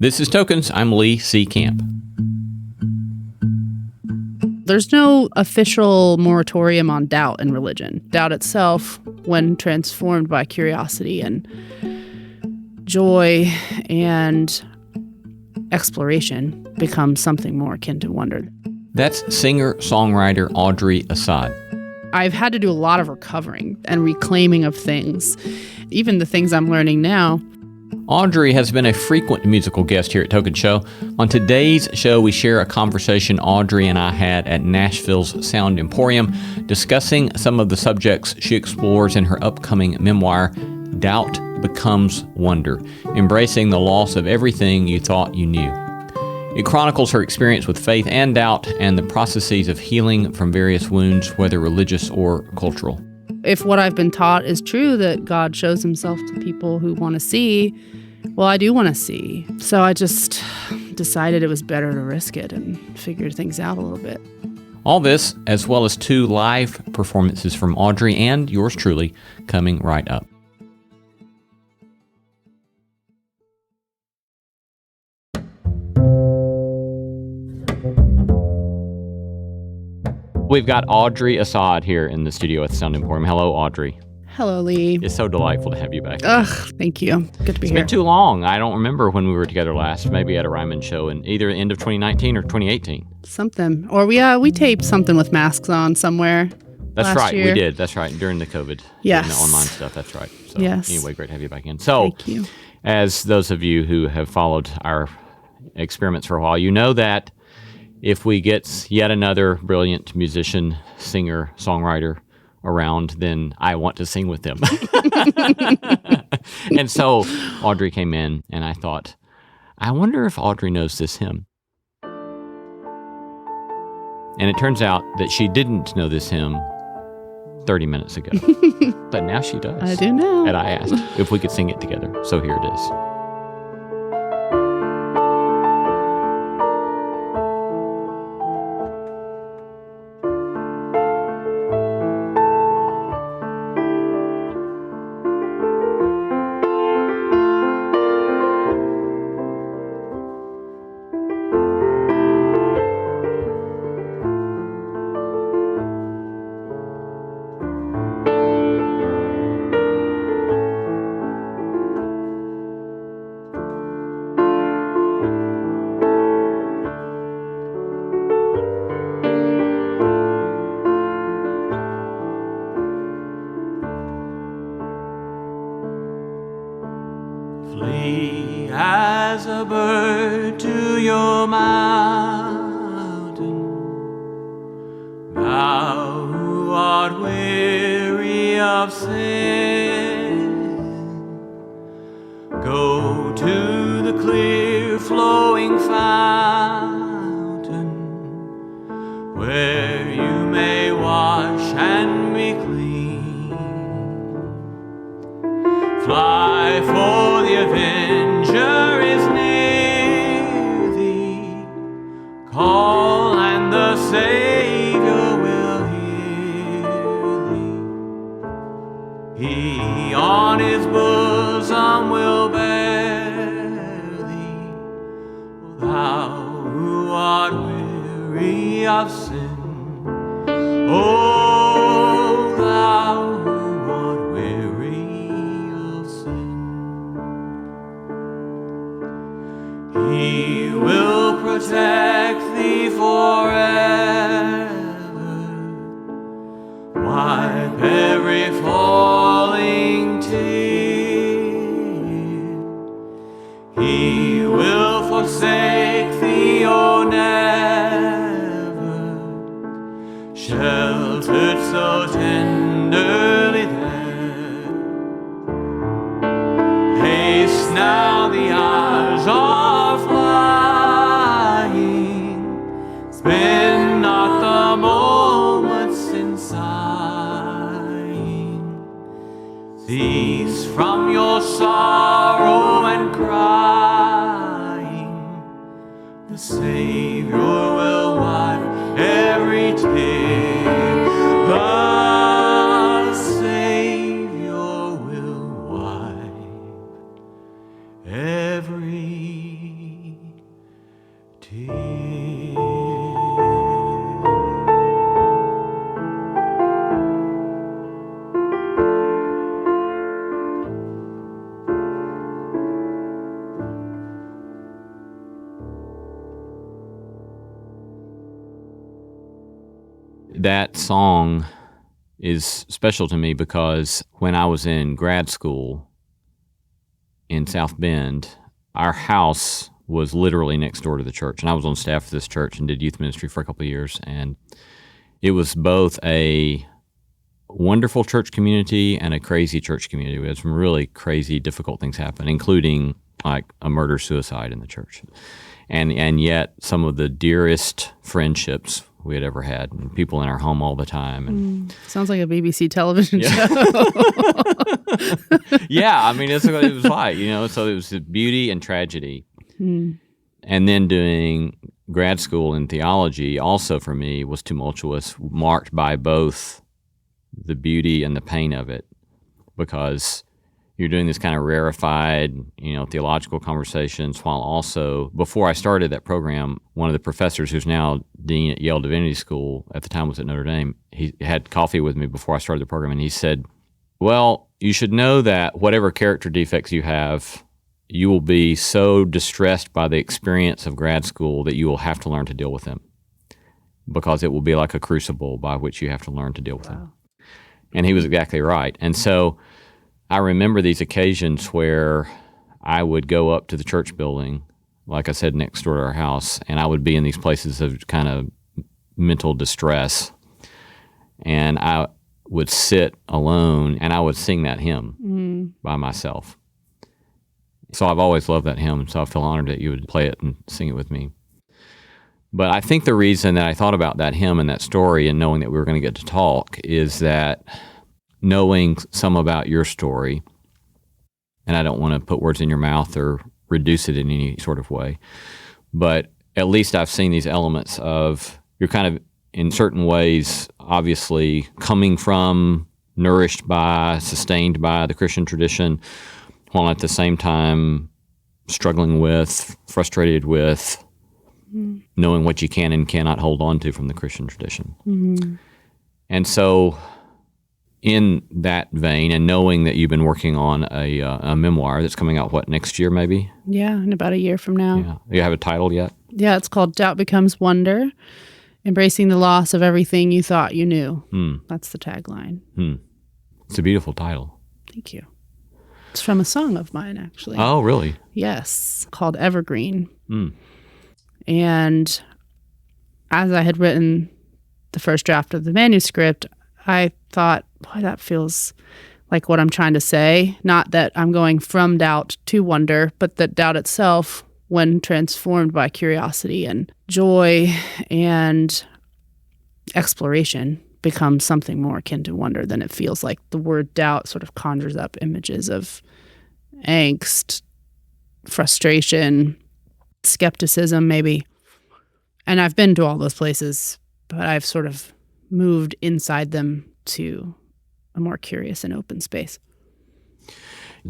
This is Tokens. I'm Lee C. Camp. There's no official moratorium on doubt in religion. Doubt itself, when transformed by curiosity and joy and exploration, becomes something more akin to wonder. That's singer-songwriter Audrey Assad. I've had to do a lot of recovering and reclaiming of things, even the things I'm learning now. Audrey has been a frequent musical guest here at Token Show. On today's show, we share a conversation Audrey and I had at Nashville's Sound Emporium, discussing some of the subjects she explores in her upcoming memoir, Doubt Becomes Wonder, Embracing the Loss of Everything You Thought You Knew. It chronicles her experience with faith and doubt and the processes of healing from various wounds, whether religious or cultural. If what I've been taught is true, that God shows himself to people who want to see, well, I do want to see. So I just decided it was better to risk it and figure things out a little bit. All this, as well as 2 live performances from Audrey and yours truly, coming right up. We've got Audrey Assad here in the studio at the Sound Emporium. Hello, Audrey. Hello, Lee. It's so delightful to have you back. Thank you. Good to be It's here. been too long. I don't remember when we were together last, maybe at a Ryman show in either the end of 2019 or 2018. Something. Or we taped something with masks on somewhere. That's last right. year. We did. That's right. During the COVID. Yes. And the online stuff. That's right. So Yes. Anyway, great to have you back in. So, Thank you. as those of you who have followed our experiments for a while, you know that if we get yet another brilliant musician, singer, songwriter around, then I want to sing with them. And so Audrey came in, and I thought, I wonder if Audrey knows this hymn. And it turns out that she didn't know this hymn 30 minutes ago. But now she does. I do now. And I asked if we could sing it together. So here it is. Flee as a bird to your mountain, thou who art weary of sin. Go to the clear flowing fountain, where you may wash and be clean. Fly, for the avenger is near thee. Call, and the Savior will hear thee. He on his bosom will bear thee. O thou who art weary of sin. O thou who art weary of sin. He will protect thee forever, wipe every falling tear. He will forsake thee, O never, sheltered so tenderly there. Haste now, the hours are flying. Spend not the moments in sighing. Cease from your sorrow and crying. The Savior will wipe every tear. The Savior will wipe every That song is special to me because when I was in grad school in South Bend, our house was literally next door to the church. And I was on staff of this church and did youth ministry for a couple of years. And it was both a wonderful church community and a crazy church community. We had some really crazy, difficult things happen, including like a murder-suicide in the church. And yet some of the dearest friendships we had ever had, and people in our home all the time. And sounds like a BBC television show. Yeah, I mean, that's what it was like, so it was the beauty and tragedy. And then doing grad school in theology also for me was tumultuous, marked by both the beauty and the pain of it, because you're doing this kind of rarefied, theological conversations while also, before I started that program, one of the professors who's now dean at Yale Divinity School, at the time was at Notre Dame, he had coffee with me before I started the program, and he said, well, you should know that whatever character defects you have, you will be so distressed by the experience of grad school that you will have to learn to deal with them, because it will be like a crucible by which you have to learn to deal with them. And he was exactly right. And so I remember these occasions where I would go up to the church building, like I said, next door to our house, and I would be in these places of kind of mental distress, and I would sit alone and I would sing that hymn by myself. So I've always loved that hymn, so I feel honored that you would play it and sing it with me. But I think the reason that I thought about that hymn and that story and knowing that we were going to get to talk is that knowing some about your story, and I don't want to put words in your mouth or reduce it in any sort of way, but at least I've seen these elements of you're kind of, in certain ways, obviously coming from, nourished by, sustained by the Christian tradition, while at the same time struggling with, frustrated with, knowing what you can and cannot hold on to from the Christian tradition. And so in that vein, and knowing that you've been working on a memoir that's coming out, next year maybe? Yeah, in about a year from now. Yeah. Do you have a title yet? Yeah, it's called Doubt Becomes Wonder, Embracing the Loss of Everything You Thought You Knew. That's the tagline. It's a beautiful title. Thank you. It's from a song of mine, actually. Oh, really? Yes, called Evergreen. And as I had written the first draft of the manuscript, I thought, boy, that feels like what I'm trying to say. Not that I'm going from doubt to wonder, but that doubt itself, when transformed by curiosity and joy and exploration, becomes something more akin to wonder than it feels like. The word doubt sort of conjures up images of angst, frustration, skepticism maybe. And I've been to all those places, but I've sort of moved inside them to a more curious and open space.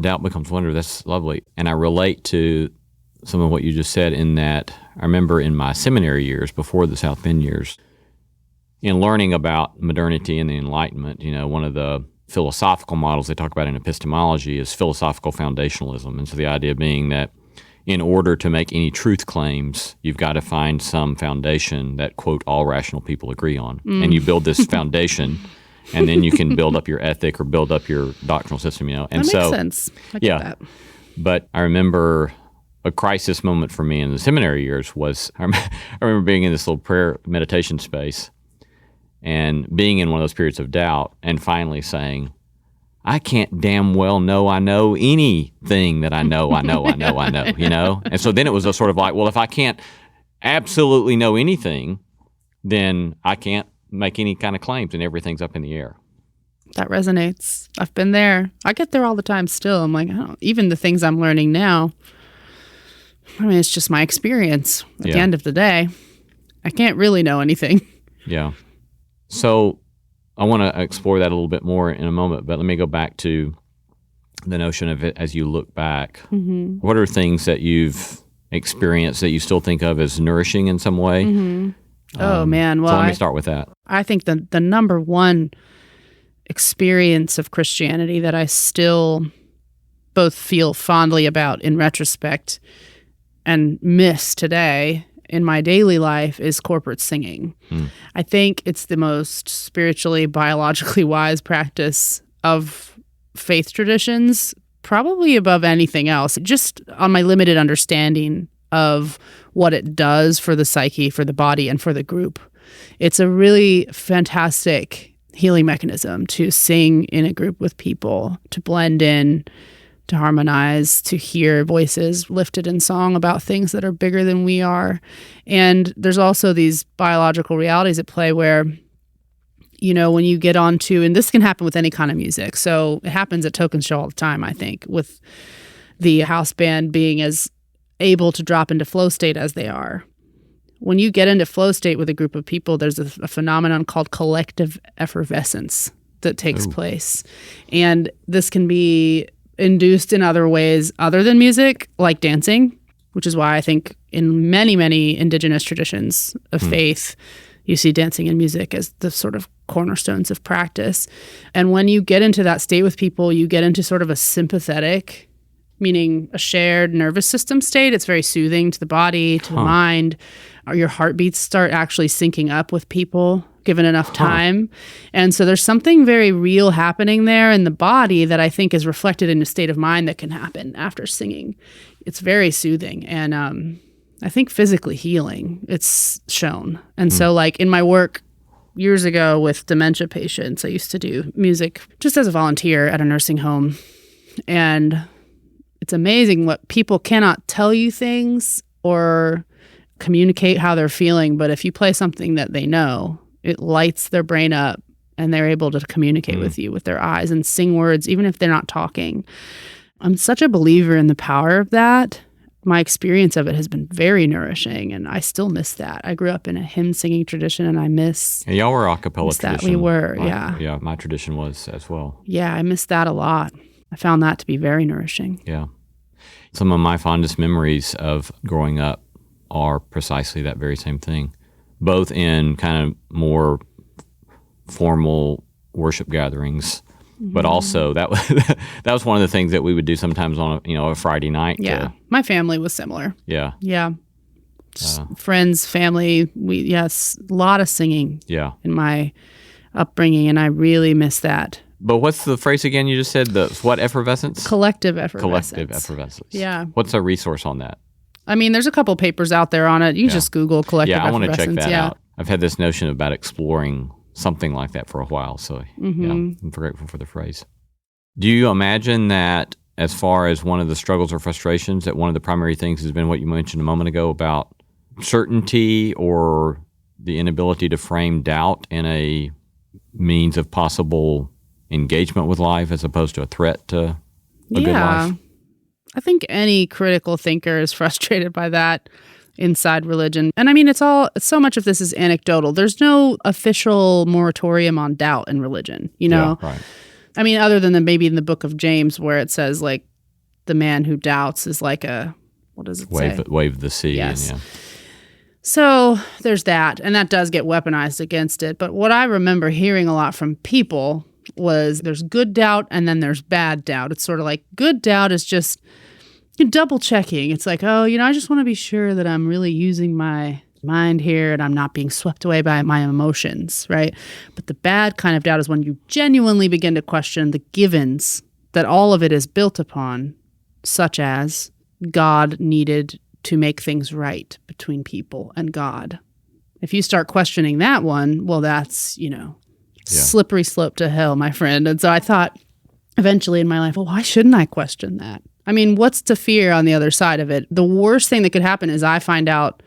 Doubt becomes wonder. That's lovely. And I relate to some of what you just said in that I remember in my seminary years, before the South Bend years, in learning about modernity and the Enlightenment, one of the philosophical models they talk about in epistemology is philosophical foundationalism. And so the idea being that in order to make any truth claims, you've got to find some foundation that, quote, all rational people agree on. And you build this foundation, and then you can build up your ethic or build up your doctrinal system, And that makes sense. I get that. But I remember a crisis moment for me in the seminary years was I remember being in this little prayer meditation space and being in one of those periods of doubt and finally saying, I can't damn well know I know anything that I know, And so then it was a sort of like, well, if I can't absolutely know anything, then I can't make any kind of claims and everything's up in the air. That resonates. I've been there. I get there all the time still. I'm like, even the things I'm learning now, it's just my experience. At the end of the day, I can't really know anything. Yeah. So I want to explore that a little bit more in a moment, but let me go back to the notion of it as you look back. What are things that you've experience that you still think of as nourishing in some way? Oh, man. Well, so let me start with that. I think the number one experience of Christianity that I still both feel fondly about in retrospect and miss today in my daily life is corporate singing. I think it's the most spiritually, biologically wise practice of faith traditions, probably above anything else, just on my limited understanding of what it does for the psyche, for the body, and for the group. It's a really fantastic healing mechanism to sing in a group with people, to blend in, to harmonize, to hear voices lifted in song about things that are bigger than we are. And there's also these biological realities at play where, you know, when you get onto, and this can happen with any kind of music. So it happens at Token Show all the time, I think, with the house band being as able to drop into flow state as they are. When you get into flow state with a group of people, there's a phenomenon called collective effervescence that takes place. And this can be induced in other ways other than music, like dancing, which is why I think in many, many indigenous traditions of faith, you see dancing and music as the sort of cornerstones of practice. And when you get into that state with people, you get into sort of a sympathetic, meaning a shared nervous system state. It's very soothing to the body, to the mind. Your heartbeats start actually syncing up with people, given enough time. And so there's something very real happening there in the body that I think is reflected in a state of mind that can happen after singing. It's very soothing and I think physically healing, it's shown. And so like in my work years ago with dementia patients, I used to do music just as a volunteer at a nursing home. And it's amazing what people cannot tell you things or communicate how they're feeling. But if you play something that they know, it lights their brain up and they're able to communicate with you with their eyes and sing words, even if they're not talking. I'm such a believer in the power of that. My experience of it has been very nourishing, and I still miss that. I grew up in a hymn singing tradition, and I miss y'all were a cappella that. tradition. We were, Yeah, my tradition was as well. Yeah, I miss that a lot. I found that to be very nourishing. Yeah. Some of my fondest memories of growing up are precisely that very same thing, both in kind of more formal worship gatherings, but also that was one of the things that we would do sometimes on a Friday night. Yeah, my family was similar. Yeah. Just friends, family. A lot of singing. Yeah. In my upbringing, and I really miss that. But what's the phrase again you just said? What effervescence? Collective effervescence. Collective effervescence. Yeah. What's a resource on that? I mean, there's a couple papers out there on it. You can just Google collective effervescence. Yeah, I want to check that out. I've had this notion about exploring something like that for a while. So I'm grateful for the phrase. Do you imagine that as far as one of the struggles or frustrations, that one of the primary things has been what you mentioned a moment ago about certainty or the inability to frame doubt in a means of possible engagement with life as opposed to a threat to a good life? I think any critical thinker is frustrated by that inside religion. And I mean, so much of this is anecdotal. There's no official moratorium on doubt in religion, you know? Yeah, right. I mean, other than maybe in the book of James where it says like the man who doubts is like what does it say? Wave the sea. Yes. And, So there's that, and that does get weaponized against it. But what I remember hearing a lot from people was there's good doubt and then there's bad doubt. It's sort of like good doubt is just double checking. It's like, I just want to be sure that I'm really using my mind here and I'm not being swept away by my emotions, right? But the bad kind of doubt is when you genuinely begin to question the givens that all of it is built upon, such as God needed to make things right between people and God. If you start questioning that one, well, that's, slippery slope to hell, my friend. And so I thought eventually in my life, well, why shouldn't I question that? I mean, what's to fear on the other side of it? The worst thing that could happen is I find out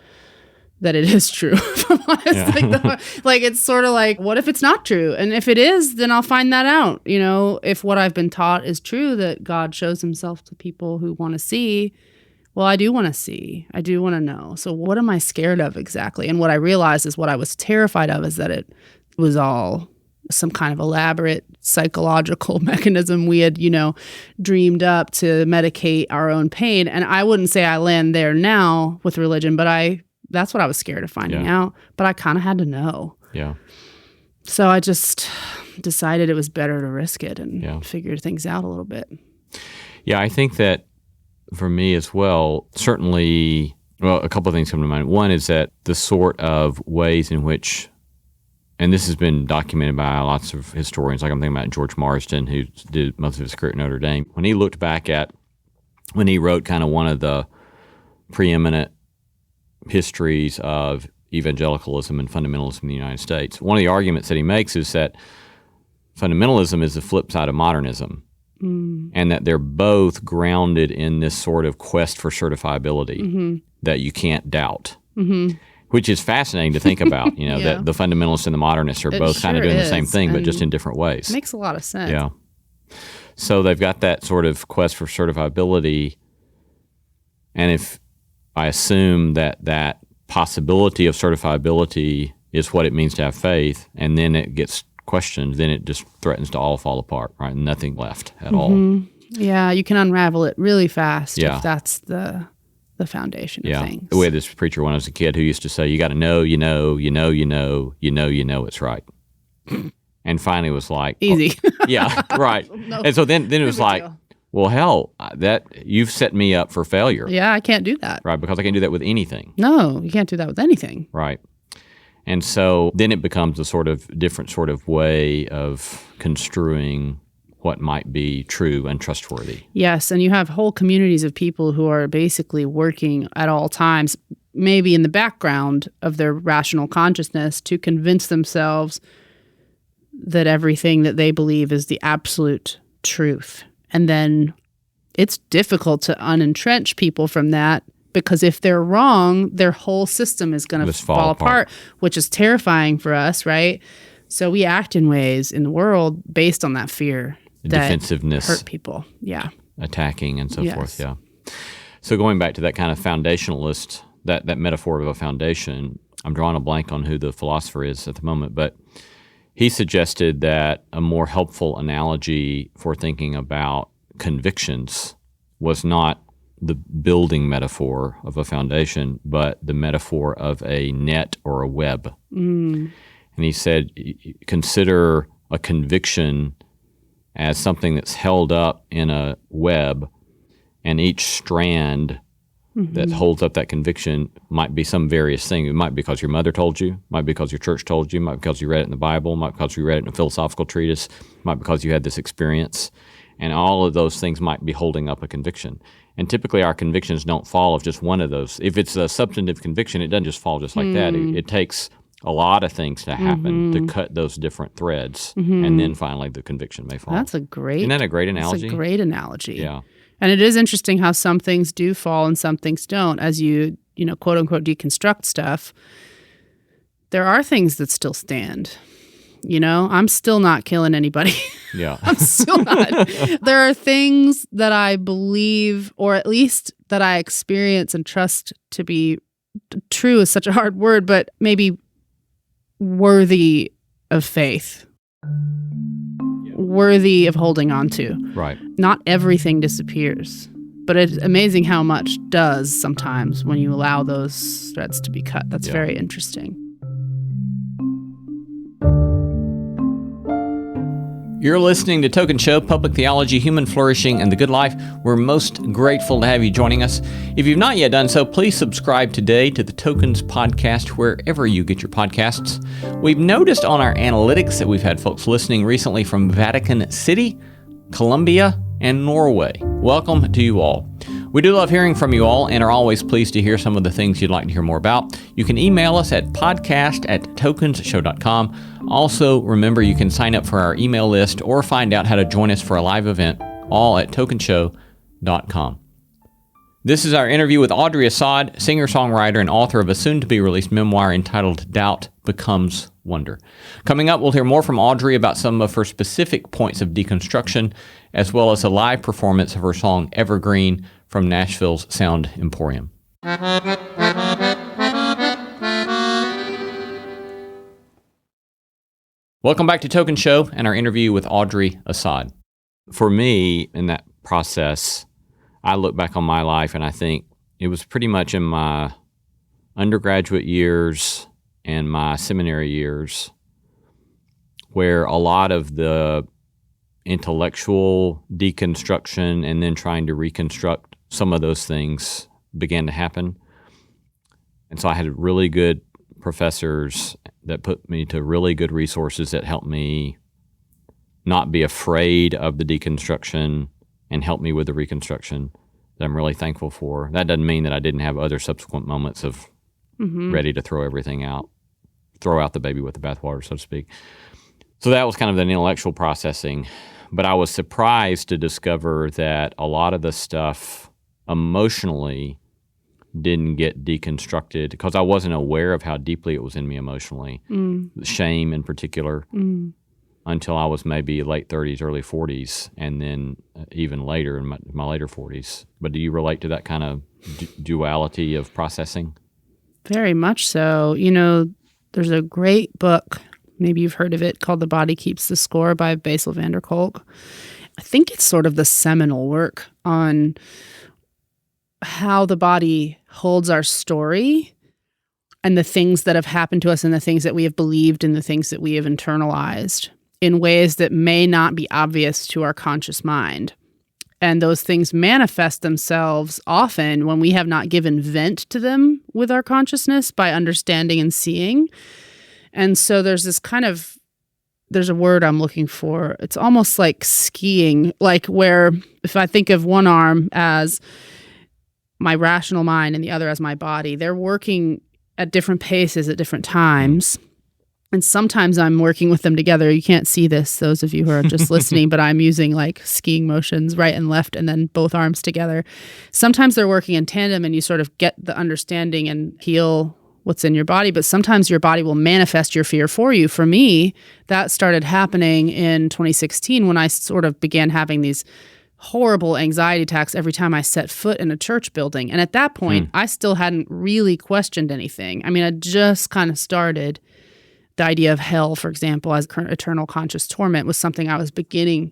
that it is true. If I'm honest. Yeah. Like it's sort of like, what if it's not true? And if it is, then I'll find that out. If what I've been taught is true, that God shows himself to people who want to see, well, I do want to see. I do want to know. So what am I scared of exactly? And what I realized is what I was terrified of is that it was all some kind of elaborate psychological mechanism we had, dreamed up to medicate our own pain. And I wouldn't say I land there now with religion, but that's what I was scared of finding out. But I kind of had to know. Yeah. So I just decided it was better to risk it and figure things out a little bit. Yeah, I think that for me as well, certainly, well, a couple of things come to mind. One is that the sort of ways in which, and this has been documented by lots of historians, like I'm thinking about George Marsden, who did most of his career at Notre Dame. When he looked back at, when he wrote kind of one of the preeminent histories of evangelicalism and fundamentalism in the United States, one of the arguments that he makes is that fundamentalism is the flip side of modernism, and that they're both grounded in this sort of quest for certifiability that you can't doubt, which is fascinating to think about, that the fundamentalists and the modernists are both kind of doing the same thing, but just in different ways. Makes a lot of sense. Yeah. So they've got that sort of quest for certifiability, and if I assume that possibility of certifiability is what it means to have faith, and then it gets questioned, then it just threatens to all fall apart, right? Nothing left at all. Yeah, you can unravel it really fast if that's the foundation of things. We had this preacher when I was a kid who used to say, you got to know, it's right. And finally it was like, easy. Right. No, and so then it was like, well, hell, that you've set me up for failure. Yeah, I can't do that. Right, because I can't do that with anything. No, you can't do that with anything. Right. And so then it becomes a sort of different sort of way of construing what might be true and trustworthy. Yes, and you have whole communities of people who are basically working at all times, maybe in the background of their rational consciousness, to convince themselves that everything that they believe is the absolute truth. And then it's difficult to unentrench people from that, because if they're wrong, their whole system is going to fall apart, which is terrifying for us, right? So we act in ways in the world based on that fear, that defensiveness, hurt people, attacking and so forth, So going back to that kind of foundationalist, that metaphor of a foundation, I'm drawing a blank on who the philosopher is at the moment, but he suggested that a more helpful analogy for thinking about convictions was not the building metaphor of a foundation, but the metaphor of a net or a web. And he said, consider a conviction as something that's held up in a web, and each strand that holds up that conviction might be some various thing. It might be because your mother told you, might be because your church told you, might be because you read it in the Bible, might be because you read it in a philosophical treatise, might be because you had this experience. And all of those things might be holding up a conviction. And typically our convictions don't fall of just one of those. If it's a substantive conviction, it doesn't just fall just like that. It takes a lot of things to happen to cut those different threads, and then finally the conviction may fall. Isn't that a great analogy? That's a great analogy. Yeah. And it is interesting how some things do fall and some things don't. As you quote unquote deconstruct stuff, there are things that still stand. I'm still not killing anybody. Yeah. I'm still not. There are things that I believe, or at least that I experience and trust to be true is such a hard word, but maybe worthy of faith. Worthy of holding on to. Right. Not everything disappears, but it's amazing how much does sometimes when you allow those threads to be cut. That's very interesting. You're listening to Token Show, Public Theology, Human Flourishing, and the Good Life. We're most grateful to have you joining us. If you've not yet done so, please subscribe today to the Tokens podcast wherever you get your podcasts. We've noticed on our analytics that we've had folks listening recently from Vatican City, Colombia, and Norway. Welcome to you all. We do love hearing from you all and are always pleased to hear some of the things you'd like to hear more about. You can email us at podcast@tokensshow.com. Also, remember you can sign up for our email list or find out how to join us for a live event, all at tokenshow.com. This is our interview with Audrey Assad, singer-songwriter and author of a soon-to-be-released memoir entitled Doubt Becomes Wonder. Coming up, we'll hear more from Audrey about some of her specific points of deconstruction, as well as a live performance of her song Evergreen from Nashville's Sound Emporium. Welcome back to Token Show and our interview with Audrey Assad. For me, in that process, I look back on my life and I think it was pretty much in my undergraduate years and my seminary years where a lot of the intellectual deconstruction and then trying to reconstruct some of those things began to happen. And so I had really good professors that put me to really good resources that helped me not be afraid of the deconstruction and help me with the reconstruction that I'm really thankful for. That doesn't mean that I didn't have other subsequent moments of ready to throw everything out, throw out the baby with the bathwater, so to speak. So that was kind of the intellectual processing. But I was surprised to discover that a lot of the stuff emotionally didn't get deconstructed because I wasn't aware of how deeply it was in me emotionally, shame in particular, until I was maybe late 30s, early 40s, and then even later in my later 40s. But do you relate to that kind of duality of processing? Very much so. You know, there's a great book, maybe you've heard of it, called The Body Keeps the Score by Bessel van der Kolk. I think it's sort of the seminal work on how the body holds our story and the things that have happened to us and the things that we have believed and the things that we have internalized in ways that may not be obvious to our conscious mind. And those things manifest themselves often when we have not given vent to them with our consciousness by understanding and seeing. And so there's a word I'm looking for. It's almost like skiing, like where if I think of one arm as my rational mind and the other as my body, they're working at different paces at different times. And sometimes I'm working with them together. You can't see this, those of you who are just listening, but I'm using like skiing motions, right and left, and then both arms together. Sometimes they're working in tandem and you sort of get the understanding and heal what's in your body, but sometimes your body will manifest your fear for you. For me, that started happening in 2016 when I sort of began having these horrible anxiety attacks every time I set foot in a church building. And at that point, I still hadn't really questioned anything. I mean, I just kind of started. The idea of hell, for example, as eternal conscious torment was something I was beginning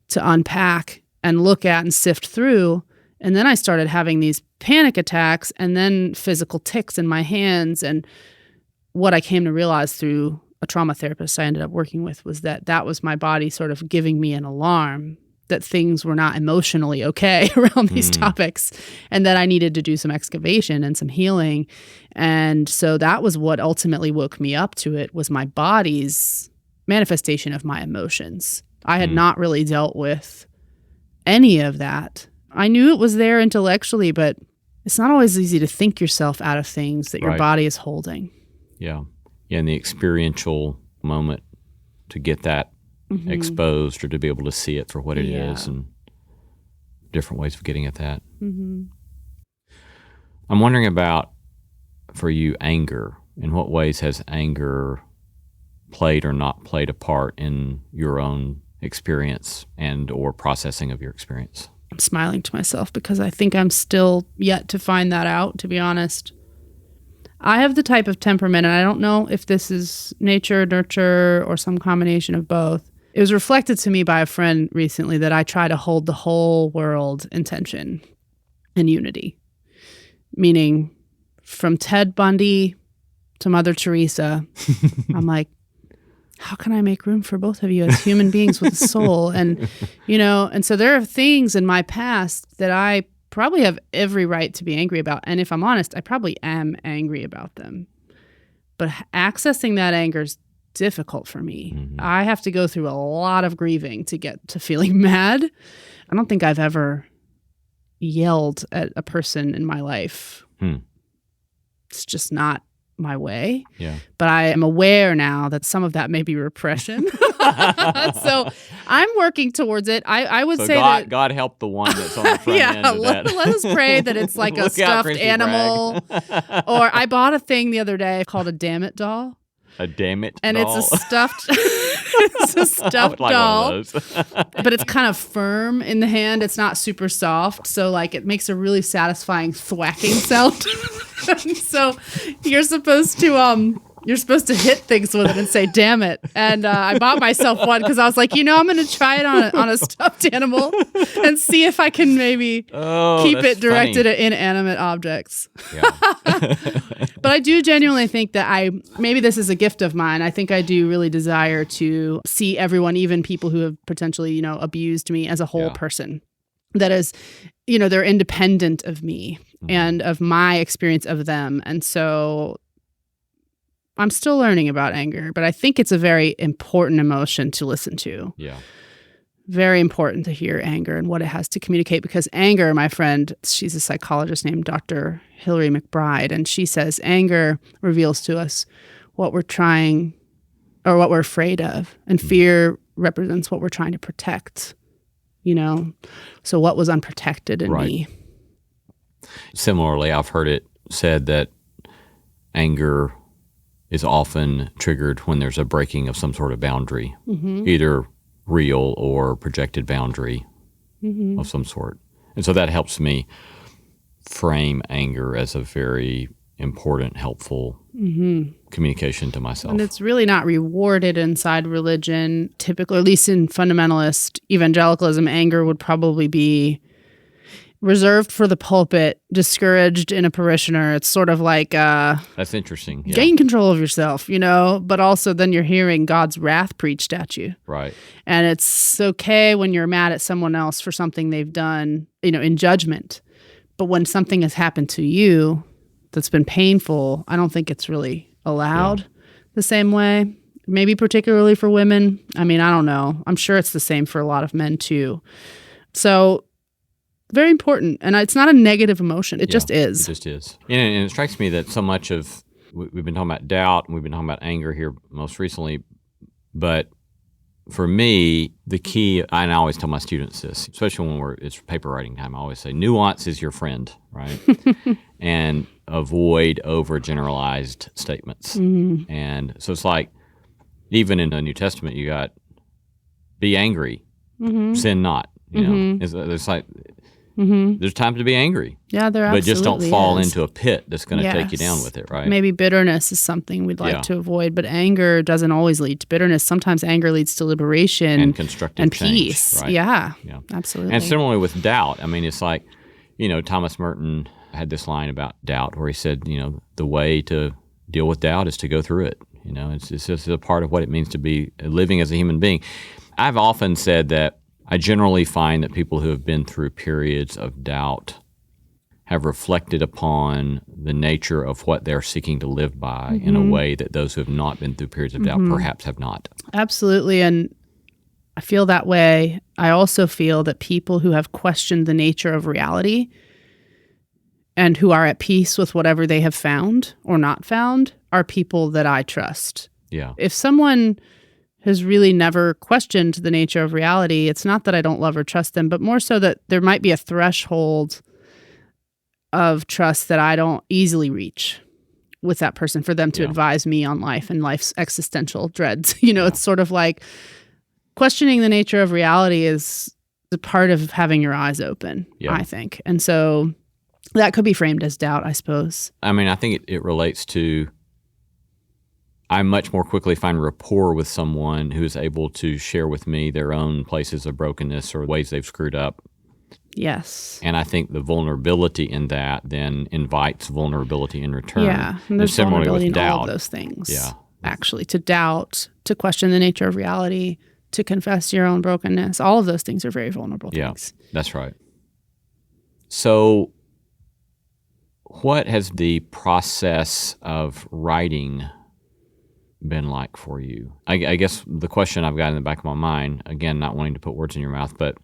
to unpack and look at and sift through. And then I started having these panic attacks and then physical tics in my hands. And what I came to realize through a trauma therapist I ended up working with was that that was my body sort of giving me an alarm that things were not emotionally okay around these topics and that I needed to do some excavation and some healing. And so that was what ultimately woke me up to it, was my body's manifestation of my emotions. I had not really dealt with any of that. I knew it was there intellectually, but it's not always easy to think yourself out of things that your body is holding. Yeah. Yeah, in the experiential moment to get that exposed or to be able to see it for what it is and different ways of getting at that. I'm wondering about, for you, anger. In what ways has anger played or not played a part in your own experience and or processing of your experience? I'm smiling to myself because I think I'm still yet to find that out, to be honest. I have the type of temperament, and I don't know if this is nature, nurture, or some combination of both. It was reflected to me by a friend recently that I try to hold the whole world in tension and unity. Meaning, from Ted Bundy to Mother Teresa, I'm like, how can I make room for both of you as human beings with a soul? And, and so there are things in my past that I probably have every right to be angry about. And if I'm honest, I probably am angry about them. But accessing that anger is difficult for me. I have to go through a lot of grieving to get to feeling mad. I don't think I've ever yelled at a person in my life. It's just not my way. Yeah. But I am aware now that some of that may be repression. So I'm working towards it. I would say that God help the one that's on the front end of that. Let us pray that it's like a stuffed animal. Or I bought a thing the other day called a Damn It doll. A Damn It and doll? It's a stuffed doll. But it's kind of firm in the hand. It's not super soft. So like it makes a really satisfying thwacking sound. So you're supposed to You're supposed to hit things with it and say, damn it. And I bought myself one because I was like, I'm going to try it on a stuffed animal and see if I can maybe keep it directed at inanimate objects. Yeah. But I do genuinely think that maybe this is a gift of mine. I think I do really desire to see everyone, even people who have potentially, abused me, as a whole person. That is, they're independent of me and of my experience of them. And so I'm still learning about anger, but I think it's a very important emotion to listen to. Yeah. Very important to hear anger and what it has to communicate, because anger, my friend, she's a psychologist named Dr. Hillary McBride, and she says anger reveals to us what we're trying or what we're afraid of, and fear represents what we're trying to protect, So what was unprotected in me? Similarly, I've heard it said that anger is often triggered when there's a breaking of some sort of boundary, either real or projected boundary of some sort. And so that helps me frame anger as a very important, helpful communication to myself. And it's really not rewarded inside religion. Typically, at least in fundamentalist evangelicalism, anger would probably be reserved for the pulpit, discouraged in a parishioner. It's sort of like that's interesting. Yeah. Gain control of yourself, but also then you're hearing God's wrath preached at you. Right. And it's okay when you're mad at someone else for something they've done, in judgment. But when something has happened to you that's been painful, I don't think it's really allowed the same way. Maybe particularly for women. I mean, I don't know. I'm sure it's the same for a lot of men too. So very important. And it's not a negative emotion. It just is. It just is. And it strikes me that so much of, we've been talking about doubt and we've been talking about anger here most recently, but for me, the key, and I always tell my students this, especially when it's paper writing time, I always say, nuance is your friend, right? And avoid overgeneralized statements. And so it's like, even in the New Testament, you got, be angry, sin not. It's like, there's time to be angry. Yeah, there absolutely But just don't fall is. into a pit that's going to take you down with it, right? Maybe bitterness is something we'd like to avoid, but anger doesn't always lead to bitterness. Sometimes anger leads to liberation and constructive and change, peace. right? Yeah, absolutely. And similarly with doubt, I mean, it's like, Thomas Merton had this line about doubt where he said, the way to deal with doubt is to go through it. It's just a part of what it means to be living as a human being. I've often said that I generally find that people who have been through periods of doubt have reflected upon the nature of what they're seeking to live by in a way that those who have not been through periods of doubt perhaps have not. Absolutely. And I feel that way. I also feel that people who have questioned the nature of reality and who are at peace with whatever they have found or not found are people that I trust. Yeah. If someone has really never questioned the nature of reality, it's not that I don't love or trust them, but more so that there might be a threshold of trust that I don't easily reach with that person for them to advise me on life and life's existential dreads. It's sort of like questioning the nature of reality is a part of having your eyes open, I think. And so that could be framed as doubt, I suppose. I mean, I think it relates to, I much more quickly find rapport with someone who is able to share with me their own places of brokenness or ways they've screwed up. Yes. And I think the vulnerability in that then invites vulnerability in return. Yeah. And there's similarly vulnerability with in doubt. all of those things. Yeah. Actually, to doubt, to question the nature of reality, to confess your own brokenness, all of those things are very vulnerable things. Yeah, that's right. So what has the process of writing been like for you? I guess the question I've got in the back of my mind, again, not wanting to put words in your mouth, but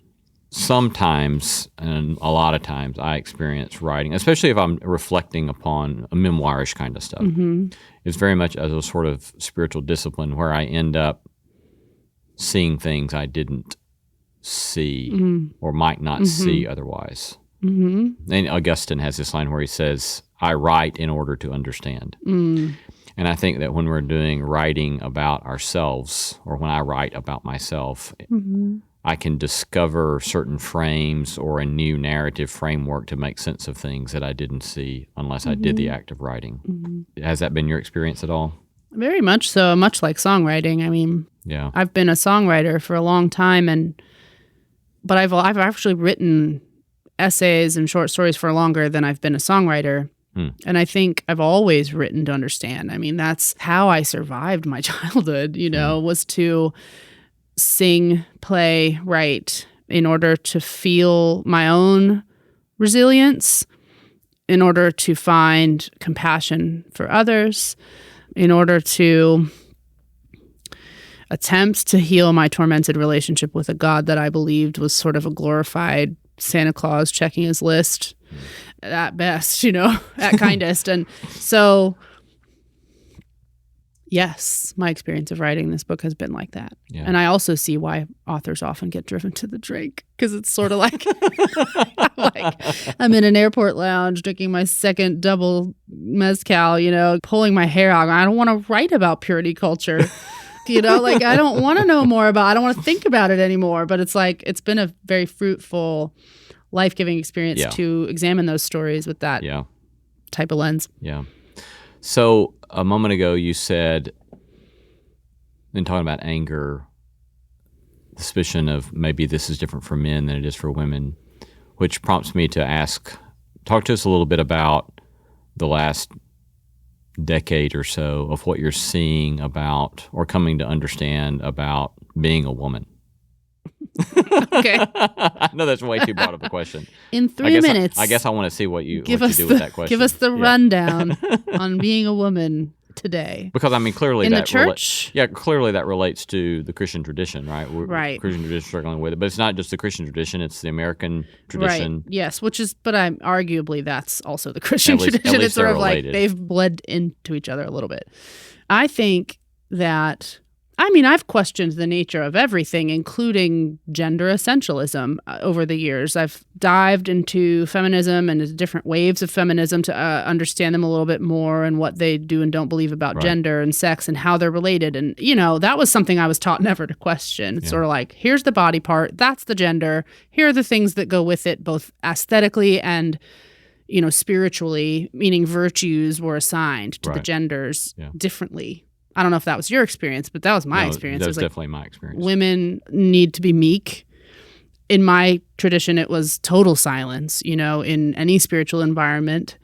sometimes and a lot of times I experience writing, especially if I'm reflecting upon a memoirish kind of stuff. It's very much as a sort of spiritual discipline where I end up seeing things I didn't see or might not see otherwise. And Augustine has this line where he says, I write in order to understand. And I think that when we're doing writing about ourselves, or when I write about myself, I can discover certain frames or a new narrative framework to make sense of things that I didn't see unless I did the act of writing. Has that been your experience at all? Very much so, much like songwriting. I mean, Yeah. I've been a songwriter for a long time, but I've actually written essays and short stories for longer than I've been a songwriter. And I think I've always written to understand. I mean, that's how I survived my childhood, was to sing, play, write in order to feel my own resilience, in order to find compassion for others, in order to attempt to heal my tormented relationship with a God that I believed was sort of a glorified Santa Claus checking his list at best, at kindest. And so, yes, my experience of writing this book has been like that. Yeah. And I also see why authors often get driven to the drink, because it's sort of like, I'm in an airport lounge drinking my second double mezcal, pulling my hair out. I don't want to write about purity culture. I don't want to know more about it. I don't want to think about it anymore. But it's like, it's been a very fruitful, life-giving experience to examine those stories with that type of lens. Yeah. So a moment ago you said, in talking about anger, suspicion of maybe this is different for men than it is for women, which prompts me to talk to us a little bit about the last decade or so of what you're seeing about or coming to understand about being a woman. Okay. I know that's way too broad of a question. In 3 minutes. I guess I want to see what you do with that question. Give us the rundown on being a woman today. Because clearly in the church. Clearly that relates to the Christian tradition, right? Right. Christian tradition struggling with it, but it's not just the Christian tradition; it's the American tradition. Right. Yes, but arguably that's also the Christian tradition. At least it's sort of related. Like they've bled into each other a little bit. I think that. I've questioned the nature of everything, including gender essentialism over the years. I've dived into feminism and the different waves of feminism to understand them a little bit more and what they do and don't believe about gender and sex and how they're related. And, that was something I was taught never to question. It's sort of like, here's the body part, that's the gender, here are the things that go with it, both aesthetically and, spiritually, meaning virtues were assigned to the genders differently. I don't know if that was your experience, but that was my experience. That was like, definitely my experience. Women need to be meek. In my tradition, it was total silence, in any spiritual environment,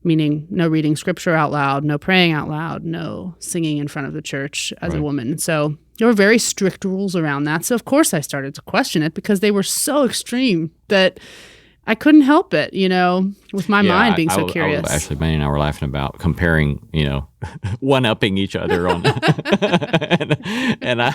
meaning no reading scripture out loud, no praying out loud, no singing in front of the church as a woman. So there were very strict rules around that. So, of course, I started to question it because they were so extreme that I couldn't help it, with my mind being so curious. Actually, Benny and I were laughing about comparing, one-upping each other on. and I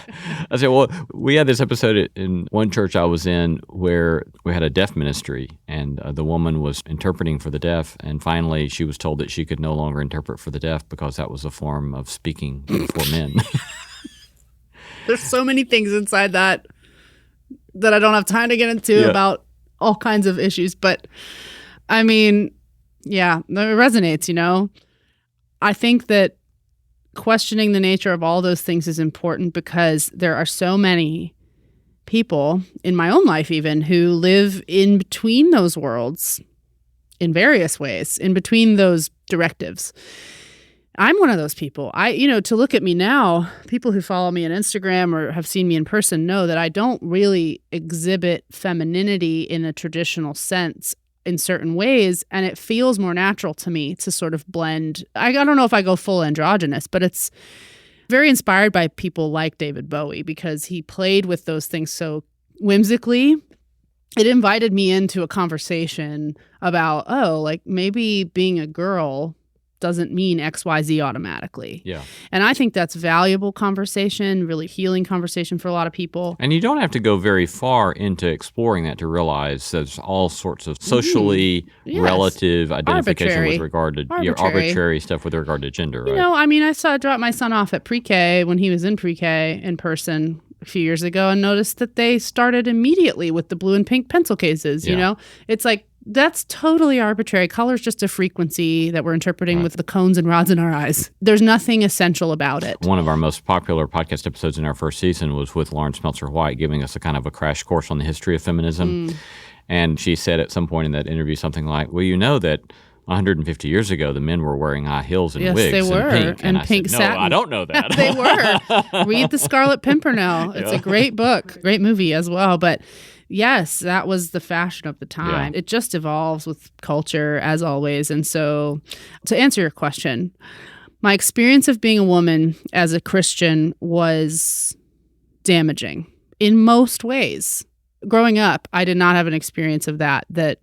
said, well, we had this episode in one church I was in where we had a deaf ministry, and the woman was interpreting for the deaf, and finally she was told that she could no longer interpret for the deaf because that was a form of speaking before men. There's so many things inside that I don't have time to get into about all kinds of issues. But it resonates, I think that questioning the nature of all those things is important because there are so many people in my own life even who live in between those worlds in various ways, in between those directives. I'm one of those people. To look at me now, people who follow me on Instagram or have seen me in person know that I don't really exhibit femininity in a traditional sense in certain ways, and it feels more natural to me to sort of blend. I don't know if I go full androgynous, but it's very inspired by people like David Bowie because he played with those things so whimsically. It invited me into a conversation about, maybe being a girl doesn't mean XYZ automatically. Yeah. And I think that's valuable conversation, really healing conversation for a lot of people. And you don't have to go very far into exploring that to realize there's all sorts of socially relative identification with regard to arbitrary stuff with regard to gender, right? I dropped my son off at pre-K when he was in pre-K in person a few years ago and noticed that they started immediately with the blue and pink pencil cases, It's like, that's totally arbitrary. Color's just a frequency that we're interpreting with the cones and rods in our eyes. There's nothing essential about it. One of our most popular podcast episodes in our first season was with Lawrence Meltzer-White, giving us a kind of a crash course on the history of feminism. And she said at some point in that interview something like, well, that 150 years ago, the men were wearing high heels and Yes, wigs they were. and pink. And I pink said, satin. No, I don't know that. They were. Read The Scarlet Pimpernel. It's a great book, great movie as well. But yes, that was the fashion of the time. Yeah. It just evolves with culture, as always. And so, to answer your question, my experience of being a woman as a Christian was damaging in most ways. Growing up, I did not have an experience of that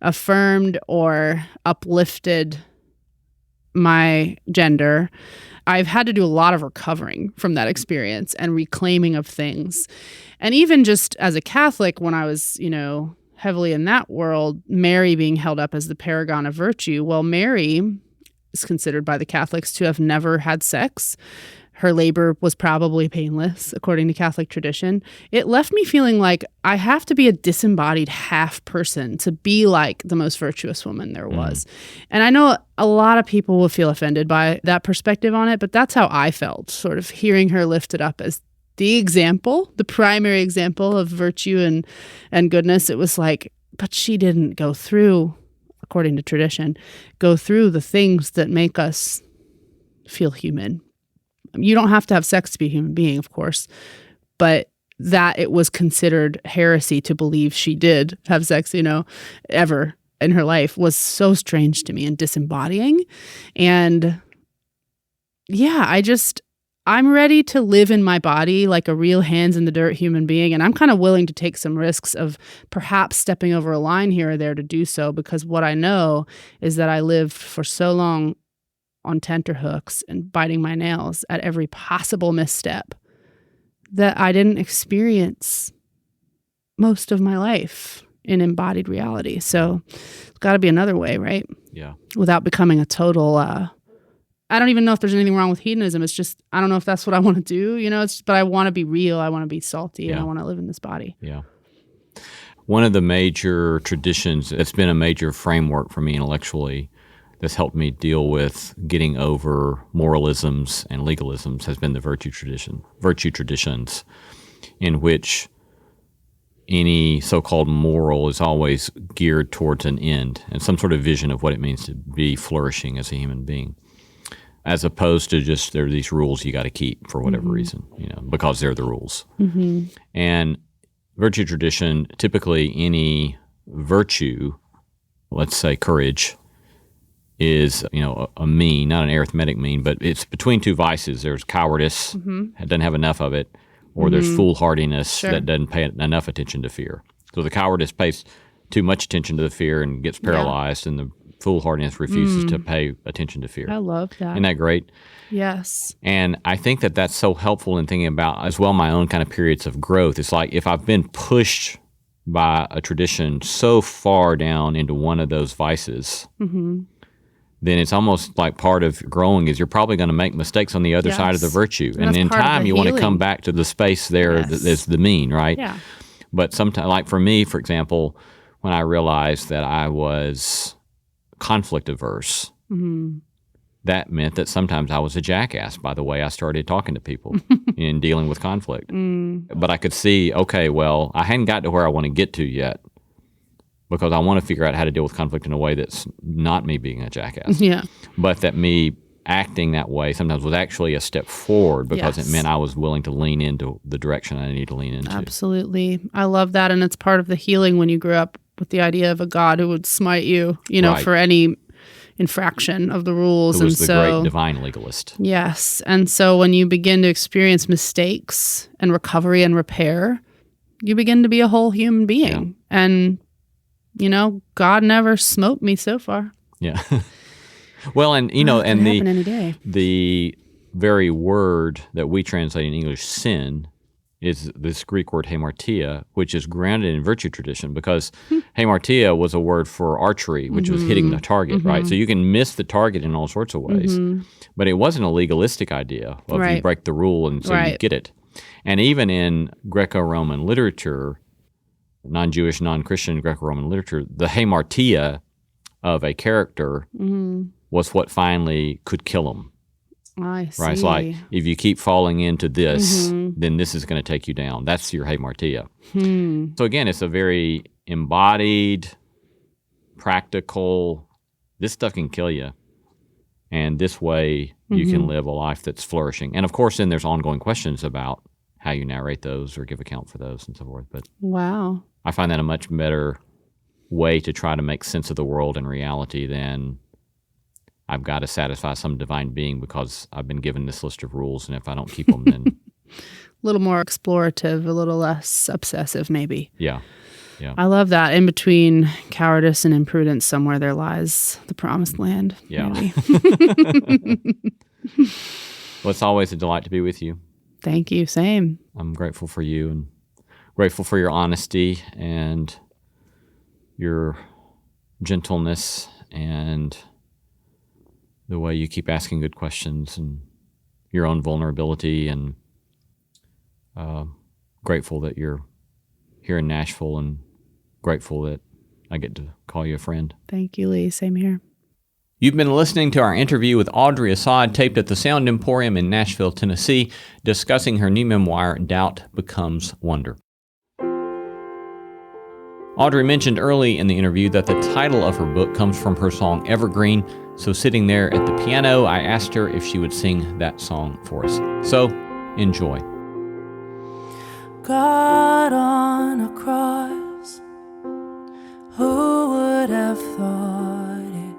affirmed or uplifted my gender. I've had to do a lot of recovering from that experience and reclaiming of things. And even just as a Catholic, when I was, heavily in that world, Mary being held up as the paragon of virtue. Well, Mary is considered by the Catholics to have never had sex. Her labor was probably painless, according to Catholic tradition. It left me feeling like I have to be a disembodied half person to be like the most virtuous woman there was. And I know a lot of people will feel offended by that perspective on it, but that's how I felt, sort of hearing her lifted up as the example, the primary example of virtue and goodness. It was like, but she didn't go through, according to tradition, go through the things that make us feel human. You don't have to have sex to be a human being, of course, but that it was considered heresy to believe she did have sex, ever in her life was so strange to me and disembodying. And yeah, I'm ready to live in my body like a real hands in the dirt human being. And I'm kind of willing to take some risks of perhaps stepping over a line here or there to do so, because what I know is that I lived for so long on tenterhooks and biting my nails at every possible misstep that I didn't experience most of my life in embodied reality. So it's got to be another way, right? Yeah. Without becoming a total, I don't even know if there's anything wrong with hedonism. It's just, I don't know if that's what I want to do, but I want to be real. I want to be salty and I want to live in this body. Yeah. One of the major traditions that's been a major framework for me intellectually that's helped me deal with getting over moralisms and legalisms has been the virtue traditions, in which any so-called moral is always geared towards an end and some sort of vision of what it means to be flourishing as a human being, as opposed to just there are these rules you got to keep for whatever reason, because they're the rules. And virtue tradition, typically any virtue, let's say courage, is a mean, not an arithmetic mean, but it's between two vices. There's cowardice, that doesn't have enough of it, or there's foolhardiness that doesn't pay enough attention to fear. So the cowardice pays too much attention to the fear and gets paralyzed, and the foolhardiness refuses to pay attention to fear. I love that. Isn't that great? Yes. And I think that that's so helpful in thinking about as well my own kind of periods of growth. It's like if I've been pushed by a tradition so far down into one of those vices, then it's almost like part of growing is you're probably going to make mistakes on the other side of the virtue. And in time, you want to come back to the space there that is the mean, right? Yeah. But sometimes, like for me, for example, when I realized that I was conflict averse, that meant that sometimes I was a jackass by the way I started talking to people in dealing with conflict. But I could see, okay, well, I hadn't got to where I want to get to yet, because I want to figure out how to deal with conflict in a way that's not me being a jackass. Yeah. But that me acting that way sometimes was actually a step forward because it meant I was willing to lean into the direction I need to lean into. Absolutely. I love that. And it's part of the healing when you grew up with the idea of a God who would smite you, for any infraction of the rules. Who was the great divine legalist. Yes. And so when you begin to experience mistakes and recovery and repair, you begin to be a whole human being. Yeah. And God never smote me so far. Yeah. Well, and and the very word that we translate in English, sin, is this Greek word hamartia, which is grounded in virtue tradition, because hamartia was a word for archery, which was hitting the target, right? So you can miss the target in all sorts of ways, but it wasn't a legalistic idea of you break the rule and so you get it. And even in Greco-Roman literature, non-Jewish, non-Christian Greco-Roman literature, the hamartia of a character was what finally could kill him. I see. Right? It's like, if you keep falling into this, then this is going to take you down. That's your hamartia. So again, it's a very embodied, practical, this stuff can kill you. And this way you can live a life that's flourishing. And of course, then there's ongoing questions about how you narrate those or give account for those and so forth. But Wow. I find that a much better way to try to make sense of the world and reality than I've got to satisfy some divine being because I've been given this list of rules, and if I don't keep them, then A little more explorative, a little less obsessive, maybe. yeah. I love that. In between cowardice and imprudence, somewhere there lies the promised land. Yeah. maybe. Well, it's always a delight to be with you. Thank you. Same. I'm grateful for you and grateful for your honesty and your gentleness and the way you keep asking good questions and your own vulnerability, and grateful that you're here in Nashville and grateful that I get to call you a friend. Thank you, Lee. Same here. You've been listening to our interview with Audrey Assad, taped at the Sound Emporium in Nashville, Tennessee, discussing her new memoir, Doubt Becomes Wonder. Audrey mentioned early in the interview that the title of her book comes from her song Evergreen, so sitting there at the piano, I asked her if she would sing that song for us. So, enjoy. God on a cross, who would have thought it?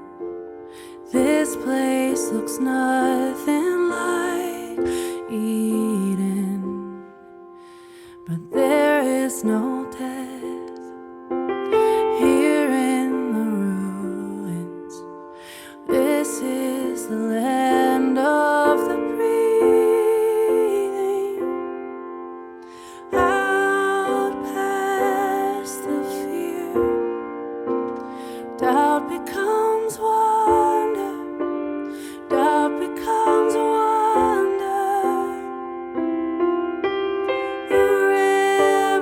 This place looks nothing like Eden, but there is no death here in the ruins. This is the land of the breathing. Out past the fear, doubt becomes wonder. Doubt becomes wonder. The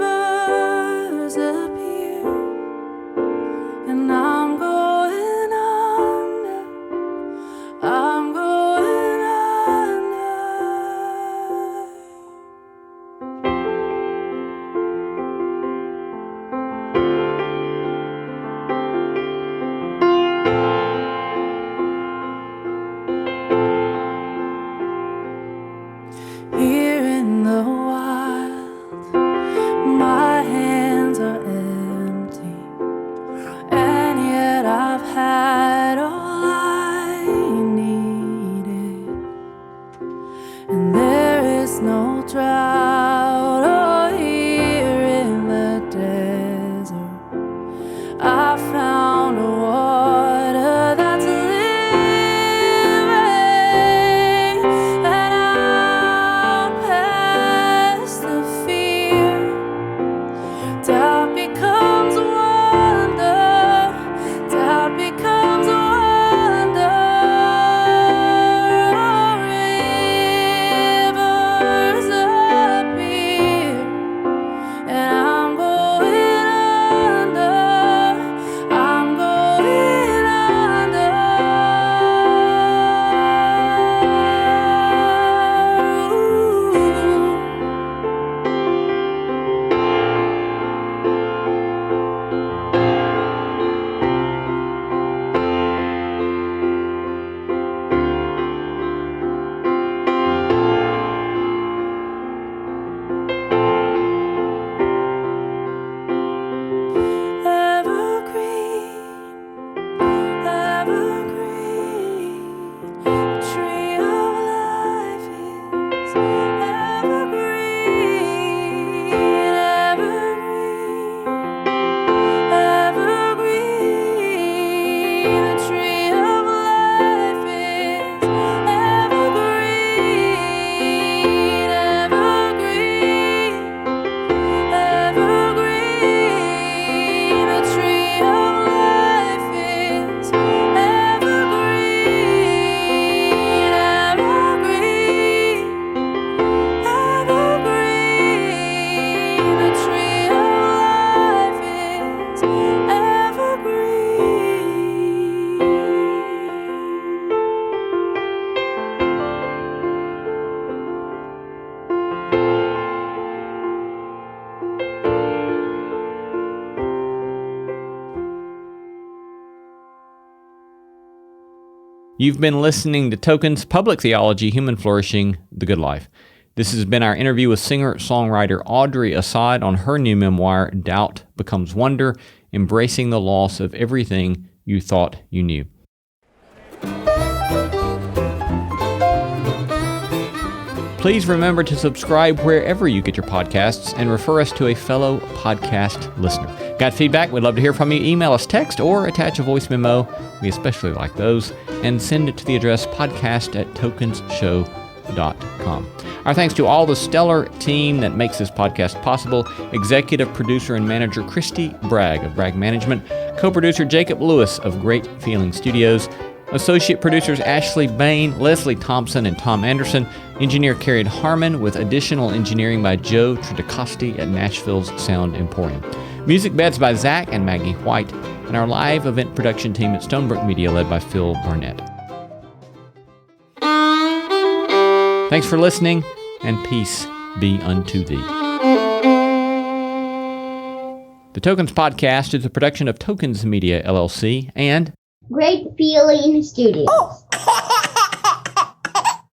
rivers appear, and I'm going under. I'm going You've been listening to Tokens, Public Theology, Human Flourishing, The Good Life. This has been our interview with singer-songwriter Audrey Assad on her new memoir, Doubt Becomes Wonder, Embracing the Loss of Everything You Thought You Knew. Please remember to subscribe wherever you get your podcasts and refer us to a fellow podcast listener. Got feedback? We'd love to hear from you. Email us text or attach a voice memo. We especially like those. And send it to the address podcast@tokensshow.com. Our thanks to all the stellar team that makes this podcast possible. Executive producer and manager Christy Bragg of Bragg Management. Co-producer Jacob Lewis of Great Feeling Studios. Associate producers Ashley Bain, Leslie Thompson, and Tom Anderson. Engineer Carrie Harmon with additional engineering by Joe Tridacosti at Nashville's Sound Emporium. Music beds by Zach and Maggie White. And our live event production team at Stonebrook Media led by Phil Barnett. Thanks for listening, and peace be unto thee. The Tokens Podcast is a production of Tokens Media, LLC, and Great Feeling Studios.